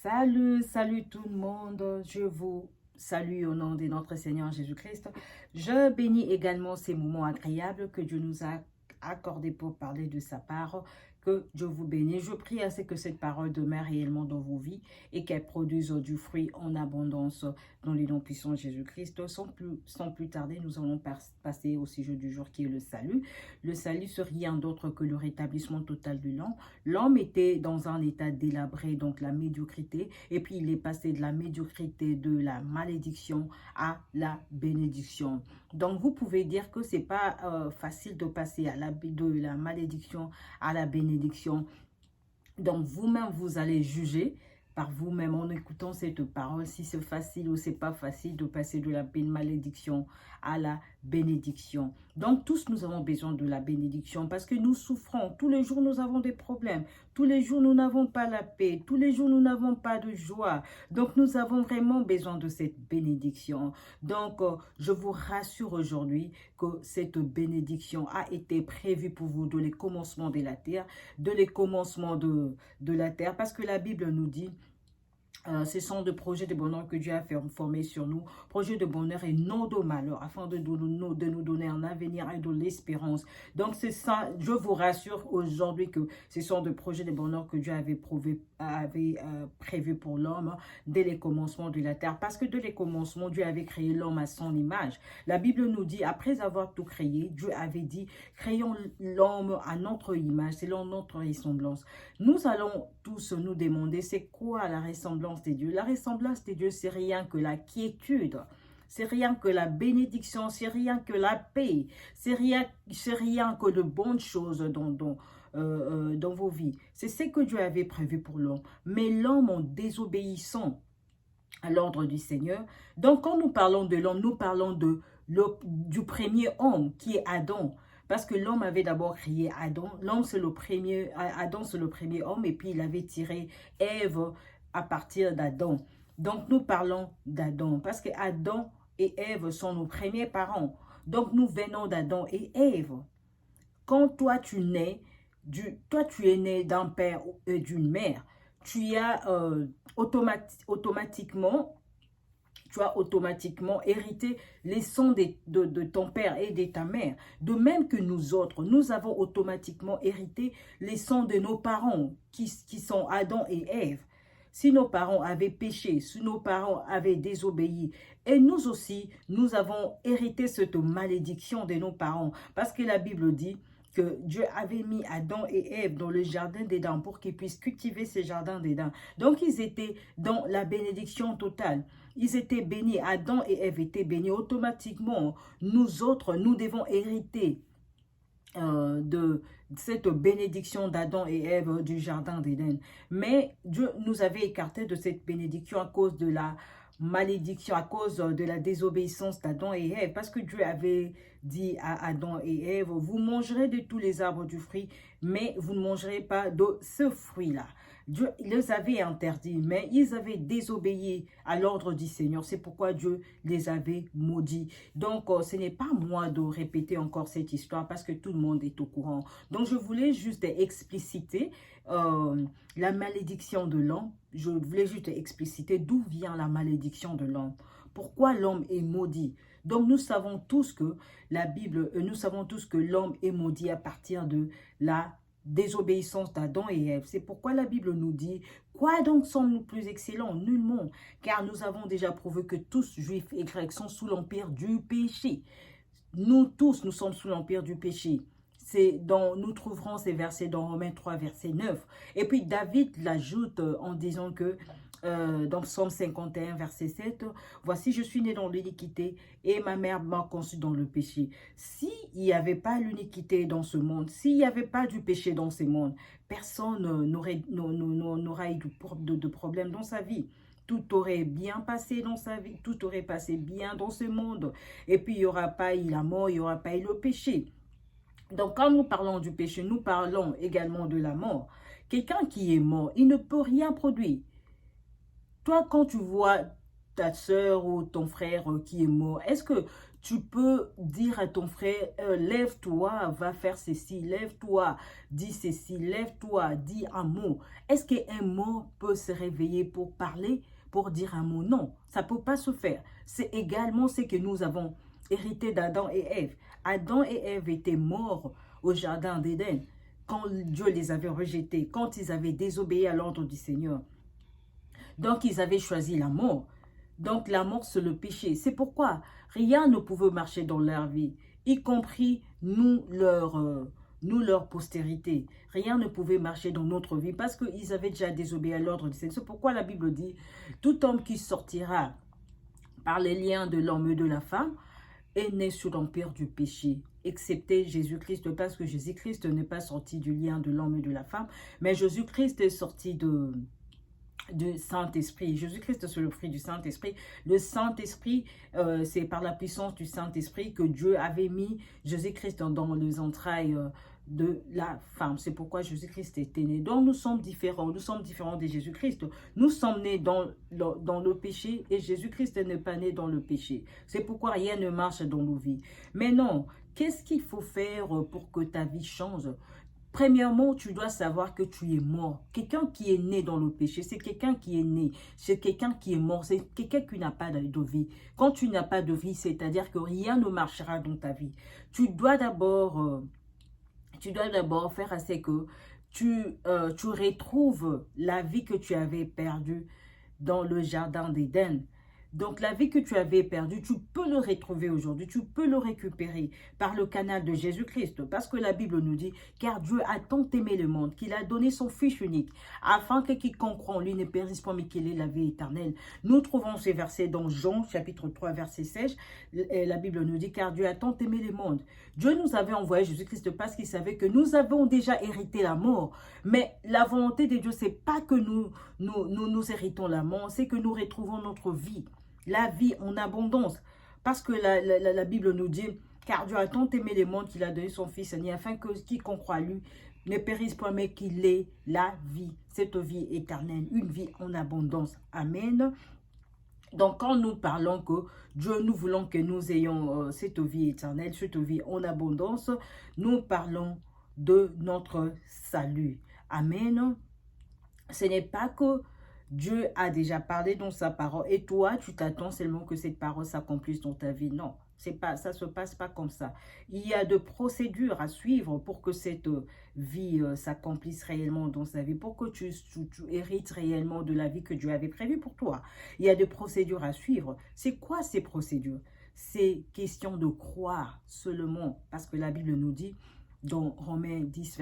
Salut tout le monde, je vous salue au nom de notre Seigneur Jésus-Christ. Je bénis également ces moments agréables que Dieu nous a accordés pour parler de sa part. Que Dieu vous bénisse. Je prie à ce que cette parole demeure réellement dans vos vies et qu'elle produise du fruit en abondance dans les noms puissants de Jésus-Christ. Sans plus tarder, nous allons passer au sujet du jour qui est le salut. Le salut, c'est rien d'autre que le rétablissement total de l'homme. L'homme était dans un état délabré, donc la médiocrité, et puis il est passé de la médiocrité, de la malédiction à la bénédiction. Donc vous pouvez dire que c'est pas facile de passer de la malédiction à la bénédiction. Donc vous-même, vous allez juger par vous-même en écoutant cette parole, si c'est facile ou c'est pas facile de passer de la malédiction à la bénédiction. Donc tous nous avons besoin de la bénédiction parce que nous souffrons. Tous les jours nous avons des problèmes. Tous les jours nous n'avons pas la paix. Tous les jours nous n'avons pas de joie. Donc nous avons vraiment besoin de cette bénédiction. Donc je vous rassure aujourd'hui que cette bénédiction a été prévue pour vous dès les commencements de la terre, dès les commencements de la terre, parce que la Bible nous dit ce sont des projets de bonheur que Dieu a formés sur nous, projets de bonheur et non de malheur, afin de nous donner un avenir et de l'espérance. Donc c'est ça, je vous rassure aujourd'hui que ce sont des projets de bonheur que Dieu avait prévus pour l'homme dès les commencements de la terre. Parce que dès les commencements, Dieu avait créé l'homme à son image. La Bible nous dit, après avoir tout créé, Dieu avait dit, créons l'homme à notre image, selon notre ressemblance. Nous allons tous nous demander, c'est quoi la ressemblance de Dieu? La ressemblance de Dieu, c'est rien que la quiétude. C'est rien que la bénédiction, c'est rien que la paix, c'est rien que de bonnes choses dans vos vies. C'est ce que Dieu avait prévu pour l'homme. Mais l'homme, en désobéissant à l'ordre du Seigneur, donc quand nous parlons de l'homme, nous parlons du premier homme qui est Adam. Parce que l'homme avait d'abord créé Adam. L'homme, c'est le premier, Adam, c'est le premier homme. Et puis, il avait tiré Ève à partir d'Adam. Donc, nous parlons d'Adam. Parce que Adam et Ève sont nos premiers parents. Donc, nous venons d'Adam et Ève. Quand toi, tu es né d'un père et d'une mère, tu as automatiquement hérité les sons de ton père et de ta mère. De même que nous autres, nous avons automatiquement hérité les sons de nos parents, qui sont Adam et Ève. Si nos parents avaient péché, si nos parents avaient désobéi, et nous aussi, nous avons hérité cette malédiction de nos parents. Parce que la Bible dit que Dieu avait mis Adam et Ève dans le jardin d'Éden pour qu'ils puissent cultiver ce jardin d'Éden. Donc, ils étaient dans la bénédiction totale. Ils étaient bénis. Adam et Ève étaient bénis. Automatiquement, nous autres, nous devons hériter de cette bénédiction d'Adam et Ève du jardin d'Éden. Mais Dieu nous avait écartés de cette bénédiction à cause de la malédiction, à cause de la désobéissance d'Adam et Ève, parce que Dieu avait dit à Adam et Ève, vous mangerez de tous les arbres du fruit, mais vous ne mangerez pas de ce fruit-là. Dieu les avait interdits, mais ils avaient désobéi à l'ordre du Seigneur. C'est pourquoi Dieu les avait maudits. Donc, ce n'est pas moi de répéter encore cette histoire parce que tout le monde est au courant. Donc, je voulais juste expliciter la malédiction de l'homme. Je voulais juste expliciter d'où vient la malédiction de l'homme. Pourquoi l'homme est maudit? Donc, nous savons tous que la Bible, nous savons tous que l'homme est maudit à partir de la désobéissance d'Adam et Ève. C'est pourquoi la Bible nous dit, quoi donc sommes-nous plus excellents? Nullement, car nous avons déjà prouvé que tous, juifs et grecs, sont sous l'empire du péché. Nous tous, nous sommes sous l'empire du péché. Nous trouverons ces versets dans Romains 3, verset 9. Et puis David l'ajoute en disant que dans Psaume 51, verset 7, « Voici, je suis né dans l'iniquité et ma mère m'a conçu dans le péché. » S'il n'y avait pas l'iniquité dans ce monde, s'il n'y avait pas du péché dans ce monde, personne n'aurait eu de problème dans sa vie. Tout aurait bien passé dans sa vie, tout aurait passé bien dans ce monde. Et puis, il n'y aura pas eu la mort, il n'y aura pas eu le péché. Donc, quand nous parlons du péché, nous parlons également de la mort. Quelqu'un qui est mort, il ne peut rien produire. Toi, quand tu vois ta soeur ou ton frère qui est mort, est-ce que Tu peux dire à ton frère, lève-toi, va faire ceci, lève-toi, dis ceci, lève-toi, dis un mot. Est-ce qu'un mot peut se réveiller pour parler, pour dire un mot? Non, ça ne peut pas se faire. C'est également ce que nous avons hérité d'Adam et Ève. Adam et Ève étaient morts au jardin d'Éden quand Dieu les avait rejetés, quand ils avaient désobéi à l'ordre du Seigneur. Donc, ils avaient choisi la mort. Donc, la mort, c'est le péché. C'est pourquoi rien ne pouvait marcher dans leur vie, y compris nous, leur postérité. Rien ne pouvait marcher dans notre vie parce qu'ils avaient déjà désobéi à l'ordre du Seigneur. C'est pourquoi la Bible dit, tout homme qui sortira par les liens de l'homme et de la femme est né sous l'empire du péché, excepté Jésus-Christ, parce que Jésus-Christ n'est pas sorti du lien de l'homme et de la femme, mais Jésus-Christ est sorti du Saint-Esprit. Jésus-Christ, c'est le fruit du Saint-Esprit. Le Saint-Esprit, c'est par la puissance du Saint-Esprit que Dieu avait mis Jésus-Christ dans les entrailles de la femme. C'est pourquoi Jésus-Christ était né. Donc, nous sommes différents. Nous sommes différents de Jésus-Christ. Nous sommes nés dans le péché et Jésus-Christ n'est pas né dans le péché. C'est pourquoi rien ne marche dans nos vies. Mais non, qu'est-ce qu'il faut faire pour que ta vie change? Premièrement, tu dois savoir que tu es mort. Quelqu'un qui est né dans le péché, c'est quelqu'un qui est né. C'est quelqu'un qui est mort. C'est quelqu'un qui n'a pas de vie. Quand tu n'as pas de vie, c'est-à-dire que rien ne marchera dans ta vie. Tu dois d'abord faire assez que tu retrouves la vie que tu avais perdue dans le jardin d'Éden. Donc, la vie que tu avais perdue, tu peux le retrouver aujourd'hui, tu peux le récupérer par le canal de Jésus-Christ. Parce que la Bible nous dit, car Dieu a tant aimé le monde qu'il a donné son Fils unique, afin que quiconque croit en lui ne périsse pas, mais qu'il ait la vie éternelle. Nous trouvons ces versets dans Jean, chapitre 3, verset 16. La Bible nous dit, car Dieu a tant aimé le monde. Dieu nous avait envoyé Jésus-Christ parce qu'il savait que nous avons déjà hérité la mort. Mais la volonté de Dieu, c'est pas que nous héritons la mort, c'est que nous retrouvons notre vie. La vie en abondance. Parce que la Bible nous dit, car Dieu a tant aimé le monde qu'il a donné son Fils unique, afin que quiconque croit à lui ne périsse pas, mais qu'il ait la vie, cette vie éternelle, une vie en abondance. Amen. Donc, quand nous parlons que Dieu, nous voulons que nous ayons cette vie éternelle, cette vie en abondance, nous parlons de notre salut. Amen. Ce n'est pas que Dieu a déjà parlé dans sa parole et toi, tu t'attends seulement que cette parole s'accomplisse dans ta vie. Non, ça ne se passe pas comme ça. Il y a de procédures à suivre pour que cette vie s'accomplisse réellement dans sa vie, pour que tu hérites réellement de la vie que Dieu avait prévue pour toi. Il y a des procédures à suivre. C'est quoi ces procédures? C'est question de croire seulement, parce que la Bible nous dit, dans Romains 10,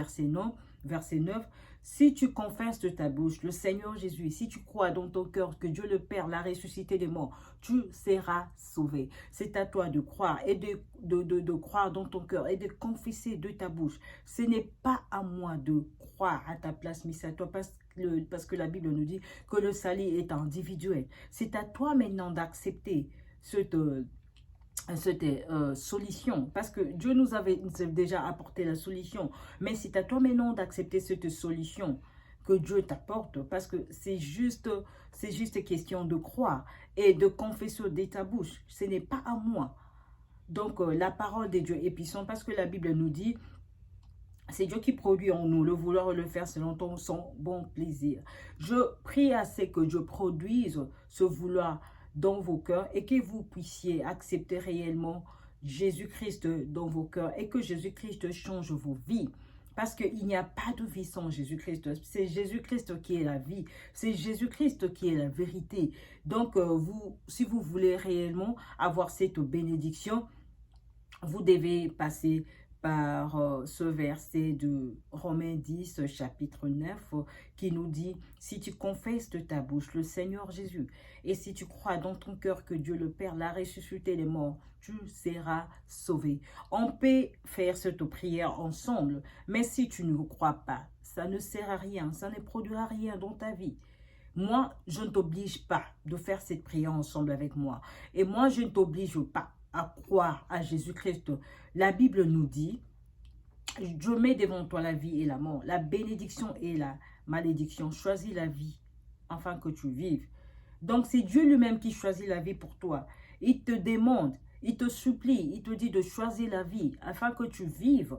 verset 9, si tu confesses de ta bouche le Seigneur Jésus, si tu crois dans ton cœur que Dieu le Père l'a ressuscité des morts, tu seras sauvé. C'est à toi de croire et de croire dans ton cœur et de confesser de ta bouche. Ce n'est pas à moi de croire à ta place, mais c'est à toi parce que la Bible nous dit que le salut est individuel. C'est à toi maintenant d'accepter cette solution, parce que Dieu nous avait déjà apporté la solution, mais c'est à toi maintenant d'accepter cette solution que Dieu t'apporte, parce que c'est juste question de croire et de confesser de ta bouche. Ce n'est pas à moi. Donc la parole de Dieu est puissante, parce que la Bible nous dit, c'est Dieu qui produit en nous le vouloir et le faire selon son bon plaisir. Je prie à ce que Dieu produise ce vouloir dans vos cœurs et que vous puissiez accepter réellement Jésus-Christ dans vos cœurs et que Jésus-Christ change vos vies. Parce qu'il n'y a pas de vie sans Jésus-Christ. C'est Jésus-Christ qui est la vie. C'est Jésus-Christ qui est la vérité. Donc, si vous voulez réellement avoir cette bénédiction, vous devez passer par ce verset de Romains 10, chapitre 9, qui nous dit, si tu confesses de ta bouche le Seigneur Jésus, et si tu crois dans ton cœur que Dieu le Père l'a ressuscité des morts, tu seras sauvé. On peut faire cette prière ensemble, mais si tu ne crois pas, ça ne sert à rien, ça ne produira rien dans ta vie. Moi, je ne t'oblige pas de faire cette prière ensemble avec moi. Et moi, je ne t'oblige pas à croire à Jésus-Christ. La Bible nous dit, je mets devant toi la vie et la mort, la bénédiction et la malédiction. Choisis la vie afin que tu vives. Donc, c'est Dieu lui-même qui choisit la vie pour toi. Il te demande, Il te supplie, il te dit de choisir la vie afin que tu vives.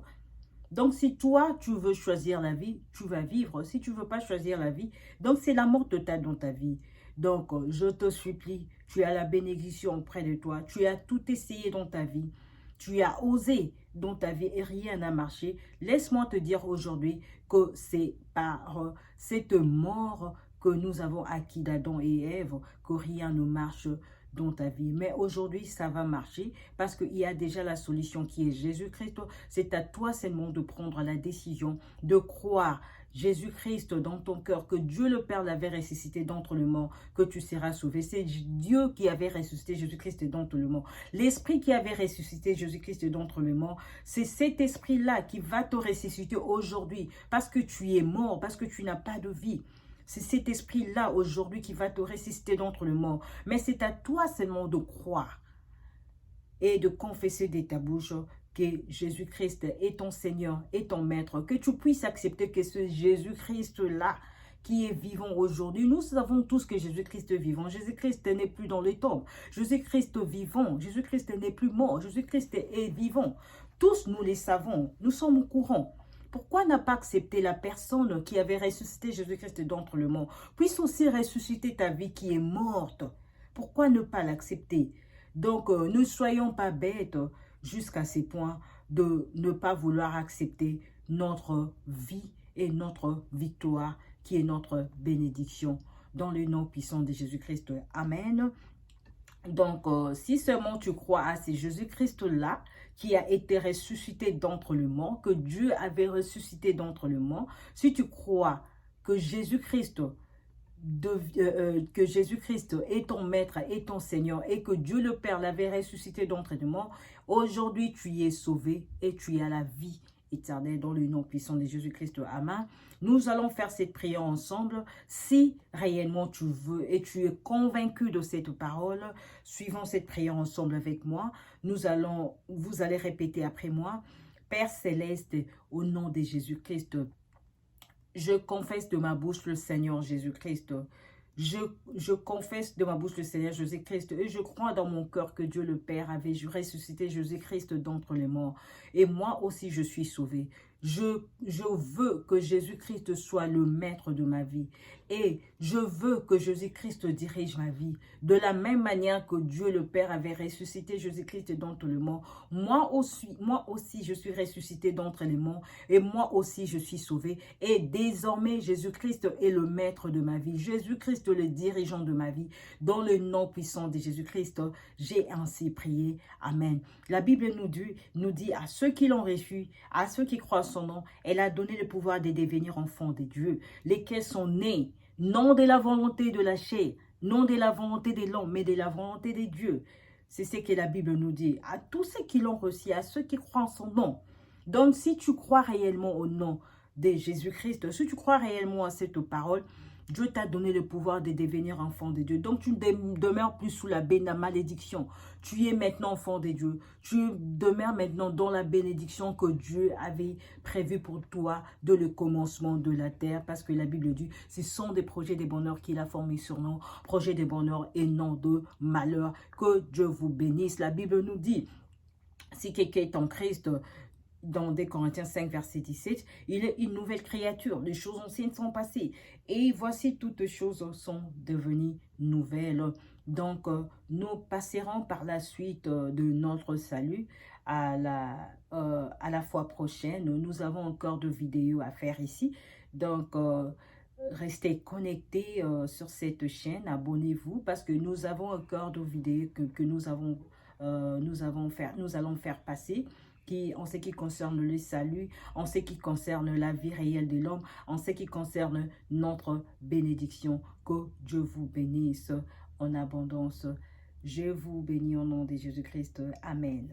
Donc, si toi, tu veux choisir la vie, tu vas vivre. Si tu ne veux pas choisir la vie, donc c'est la mort totale dans ta vie. Donc, je te supplie, tu as la bénédiction auprès de toi. Tu as tout essayé dans ta vie. Tu as osé dans ta vie et rien n'a marché. Laisse-moi te dire aujourd'hui que c'est par cette mort que nous avons acquis d'Adam et Ève que rien ne marche dans ta vie. Mais aujourd'hui, ça va marcher parce qu'il y a déjà la solution qui est Jésus-Christ. C'est à toi seulement de prendre la décision de croire Jésus-Christ dans ton cœur, que Dieu le Père l'avait ressuscité d'entre les morts, que tu seras sauvé. C'est Dieu qui avait ressuscité Jésus-Christ d'entre les morts. L'Esprit qui avait ressuscité Jésus-Christ d'entre les morts, c'est cet Esprit-là qui va te ressusciter aujourd'hui parce que tu es mort, parce que tu n'as pas de vie. C'est cet esprit-là aujourd'hui qui va te ressusciter d'entre les morts. Mais c'est à toi seulement de croire et de confesser de ta bouche que Jésus-Christ est ton Seigneur, est ton Maître. Que tu puisses accepter que ce Jésus-Christ-là qui est vivant aujourd'hui. Nous savons tous que Jésus-Christ est vivant. Jésus-Christ n'est plus dans les tombes. Jésus-Christ est vivant. Jésus-Christ n'est plus mort. Jésus-Christ est vivant. Tous nous les savons. Nous sommes au courant. Pourquoi n'a pas accepté la personne qui avait ressuscité Jésus-Christ d'entre les morts? Puisse aussi ressusciter ta vie qui est morte. Pourquoi ne pas l'accepter? Donc, ne soyons pas bêtes jusqu'à ces points de ne pas vouloir accepter notre vie et notre victoire qui est notre bénédiction. Dans le nom puissant de Jésus-Christ. Amen. Donc, si seulement tu crois à ce Jésus-Christ-là, qui a été ressuscité d'entre les morts, que Dieu avait ressuscité d'entre les morts, si tu crois que Jésus-Christ est ton Maître, est ton Seigneur, et que Dieu le Père l'avait ressuscité d'entre les morts, aujourd'hui tu es sauvé et tu es à la vie éternelle dans le nom puissant de Jésus-Christ. Amen. Nous allons faire cette prière ensemble. Si réellement tu veux et tu es convaincu de cette parole, suivons cette prière ensemble avec moi. Vous allez répéter après moi. Père Céleste, au nom de Jésus-Christ, je confesse de ma bouche le Seigneur Jésus-Christ. Je confesse de ma bouche le Seigneur Jésus-Christ et je crois dans mon cœur que Dieu le Père avait ressuscité Jésus-Christ d'entre les morts. Et moi aussi je suis sauvé. Je veux que Jésus-Christ soit le maître de ma vie. Et je veux que Jésus-Christ dirige ma vie. De la même manière que Dieu le Père avait ressuscité Jésus-Christ d'entre les morts. Moi aussi, je suis ressuscité d'entre les morts. Et moi aussi, je suis sauvé. Et désormais, Jésus-Christ est le maître de ma vie. Jésus-Christ le dirigeant de ma vie. Dans le nom puissant de Jésus-Christ, j'ai ainsi prié. Amen. La Bible nous dit à ceux qui l'ont reçu, à ceux qui croient son nom, elle a donné le pouvoir de devenir enfants de Dieu, lesquels sont nés, non de la volonté de la chair, non de la volonté de l'homme, mais de la volonté de Dieu. C'est ce que la Bible nous dit. À tous ceux qui l'ont reçu, à ceux qui croient en son nom. Donc, si tu crois réellement au nom de Jésus-Christ, si tu crois réellement à cette parole, Dieu t'a donné le pouvoir de devenir enfant de Dieu. Donc, tu ne demeures plus sous la malédiction. Tu es maintenant enfant de Dieu. Tu demeures maintenant dans la bénédiction que Dieu avait prévue pour toi de le commencement de la terre. Parce que la Bible dit, ce sont des projets de bonheur qu'il a formés sur nous. Projets de bonheur et non de malheur. Que Dieu vous bénisse. La Bible nous dit, si quelqu'un est en Christ, dans 2 Corinthiens 5, verset 17, il est une nouvelle créature. Les choses anciennes sont passées. Et voici, toutes choses sont devenues nouvelles. Donc, nous passerons par la suite de notre salut à la fois prochaine. Nous avons encore de vidéos à faire ici. Donc, restez connectés sur cette chaîne. Abonnez-vous parce que nous avons encore de vidéos que nous allons faire passer. En ce qui concerne le salut, en ce qui concerne la vie réelle de l'homme, en ce qui concerne notre bénédiction. Que Dieu vous bénisse en abondance. Je vous bénis au nom de Jésus-Christ. Amen.